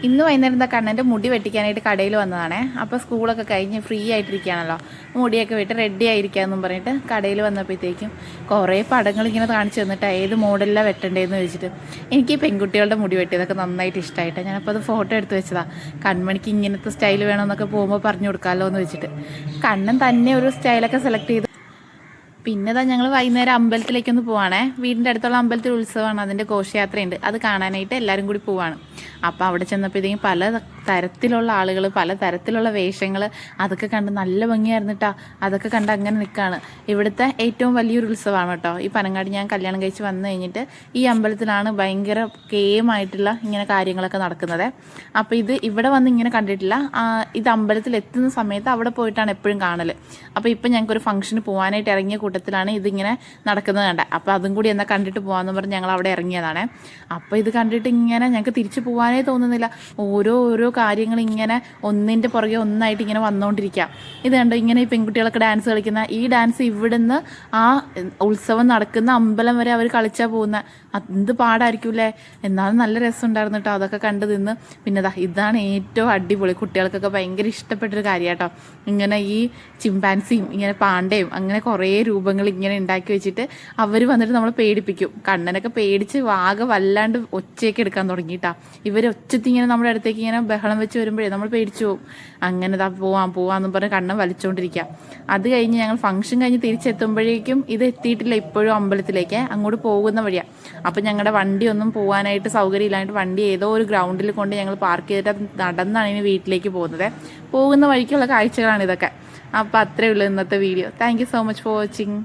ഇന്ന് വൈകുന്നേരം എന്താ കണ്ണൻ്റെ മുടി വെട്ടിക്കാനായിട്ട് കടയിൽ വന്നതാണേ. അപ്പോൾ സ്കൂളൊക്കെ കഴിഞ്ഞ് ഫ്രീ ആയിട്ടിരിക്കുകയാണല്ലോ, മുടിയൊക്കെ വെട്ടി റെഡി ആയിരിക്കാമെന്നും പറഞ്ഞിട്ട് കടയിൽ വന്നപ്പോഴത്തേക്കും കുറേ പടങ്ങൾ ഇങ്ങനെ കാണിച്ചു തന്നിട്ട് ഏത് മോഡലിലാണ് വെട്ടേണ്ടതെന്ന് ചോദിച്ചിട്ട് എനിക്ക് പെൺകുട്ടികളുടെ മുടി വെട്ടിയതൊക്കെ നന്നായിട്ട് ഇഷ്ടമായിട്ടാണ്. ഞാനപ്പോൾ അത് ഫോട്ടോ എടുത്ത് വെച്ചതാണ്. കൺമണിക്ക് ഇങ്ങനത്തെ സ്റ്റൈൽ വേണമെന്നൊക്കെ പോകുമ്പോൾ പറഞ്ഞു കൊടുക്കാമല്ലോ എന്ന് വെച്ചിട്ട് കണ്ണൻ തന്നെ ഒരു സ്റ്റൈലൊക്കെ സെലക്ട് ചെയ്ത് പിന്നെ ഞങ്ങൾ വൈകുന്നേരം അമ്പലത്തിലേക്കൊന്ന് പോവാണേ. വീടിൻ്റെ അടുത്തുള്ള അമ്പലത്തിൽ ഉത്സവമാണ്, അതിൻ്റെ ഘോഷയാത്രയുണ്ട്, അത് കാണാനായിട്ട് എല്ലാവരും കൂടി പോവാണ്. അപ്പോൾ അവിടെ ചെന്നപ്പോഴത്തേക്കും പല തരത്തിലുള്ള ആളുകൾ, പല തരത്തിലുള്ള വേഷങ്ങൾ, അതൊക്കെ കണ്ട് നല്ല ഭംഗിയായിരുന്നു കേട്ടോ. അതൊക്കെ കണ്ട് അങ്ങനെ നിൽക്കുകയാണ്. ഇവിടുത്തെ ഏറ്റവും വലിയൊരു ഉത്സവമാണ് കേട്ടോ ഈ പനങ്ങാടി. ഞാൻ കല്യാണം കഴിച്ച് വന്നു കഴിഞ്ഞിട്ട് ഈ അമ്പലത്തിലാണ് ഭയങ്കര കേമായിട്ടുള്ള ഇങ്ങനെ കാര്യങ്ങളൊക്കെ നടക്കുന്നത്. അപ്പോൾ ഇത് ഇവിടെ വന്ന് ഇങ്ങനെ കണ്ടിട്ടില്ല. ഇത് അമ്പലത്തിൽ എത്തുന്ന സമയത്ത് അവിടെ പോയിട്ടാണ് എപ്പോഴും കാണൽ. അപ്പോൾ ഇപ്പം ഞങ്ങൾക്കൊരു ഫംഗ്ഷന് പോകാനായിട്ട് ഇറങ്ങിയ കൂട്ടത്തിലാണ് ഇതിങ്ങനെ നടക്കുന്നത് കണ്ടത്. അപ്പോൾ അതും കൂടി എന്നാൽ കണ്ടിട്ട് പോകാമെന്ന് പറഞ്ഞ് ഞങ്ങൾ അവിടെ ഇറങ്ങിയതാണ്. അപ്പോൾ ഇത് കണ്ടിട്ട് ഇങ്ങനെ ഞങ്ങൾക്ക് തിരിച്ചു പോകാനേ തോന്നുന്നില്ല. ഓരോ കാര്യങ്ങൾ ഇങ്ങനെ ഒന്നിൻ്റെ പുറകെ ഒന്നായിട്ട് ഇങ്ങനെ വന്നുകൊണ്ടിരിക്കുക. ഇത് കണ്ടോ, ഇങ്ങനെ ഈ പെൺകുട്ടികളൊക്കെ ഡാൻസ് കളിക്കുന്ന ഈ ഡാൻസ് ഇവിടുന്ന് ആ ഉത്സവം നടക്കുന്ന അമ്പലം വരെ അവർ കളിച്ചാൽ പോകുന്ന എന്ത് പാടായിരിക്കുമല്ലേ. എന്നാലും നല്ല രസമുണ്ടായിരുന്നു കേട്ടോ അതൊക്കെ കണ്ടു നിന്ന്. പിന്നെ ഇതാണ് ഏറ്റവും അടിപൊളി, കുട്ടികൾക്കൊക്കെ ഭയങ്കര ഇഷ്ടപ്പെട്ടൊരു കാര്യം കേട്ടോ. ഇങ്ങനെ ഈ ചിമ്പാൻസിയും ഇങ്ങനെ പാണ്ടയും അങ്ങനെ കുറേ രൂപങ്ങൾ ഇങ്ങനെ ഉണ്ടാക്കി വെച്ചിട്ട് അവർ വന്നിട്ട് നമ്മളെ പേടിപ്പിക്കും. കണ്ണനൊക്കെ പേടിച്ച് ആകെ വല്ലാണ്ട് ഒച്ചയൊക്കെ എടുക്കാൻ തുടങ്ങിയിട്ടാ. ഇവർ ഒച്ചത്തിങ്ങനെ നമ്മുടെ അടുത്തേക്ക് ഇങ്ങനെ ബഹളം വെച്ച് വരുമ്പോഴേ നമ്മൾ പേടിച്ചു പോകും. അങ്ങനെ പോവാന്ന് പറഞ്ഞ് കണ്ണൻ വലിച്ചുകൊണ്ടിരിക്കുക. അത് കഴിഞ്ഞ് ഞങ്ങൾ ഫംഗ്ഷൻ കഴിഞ്ഞ് തിരിച്ചെത്തുമ്പോഴേക്കും ഇത് എത്തിയിട്ടില്ല ഇപ്പോഴും അമ്പലത്തിലേക്ക്, അങ്ങോട്ട് പോകുന്ന വഴിയാണ്. അപ്പം ഞങ്ങളുടെ വണ്ടി ഒന്നും പോകാനായിട്ട് സൗകര്യം ഇല്ലാണ്ട് വണ്ടി ഏതോ ഒരു ഗ്രൗണ്ടിൽ കൊണ്ട് ഞങ്ങൾ പാർക്ക് ചെയ്തിട്ട് നടന്നാണ് ഇനി വീട്ടിലേക്ക് പോകുന്നത്. പോകുന്ന വഴിക്കുള്ള കാഴ്ചകളാണ് ഇതൊക്കെ. അപ്പോൾ അത്രയേ ഉള്ളൂ ഇന്നത്തെ video. Thank you so much for watching.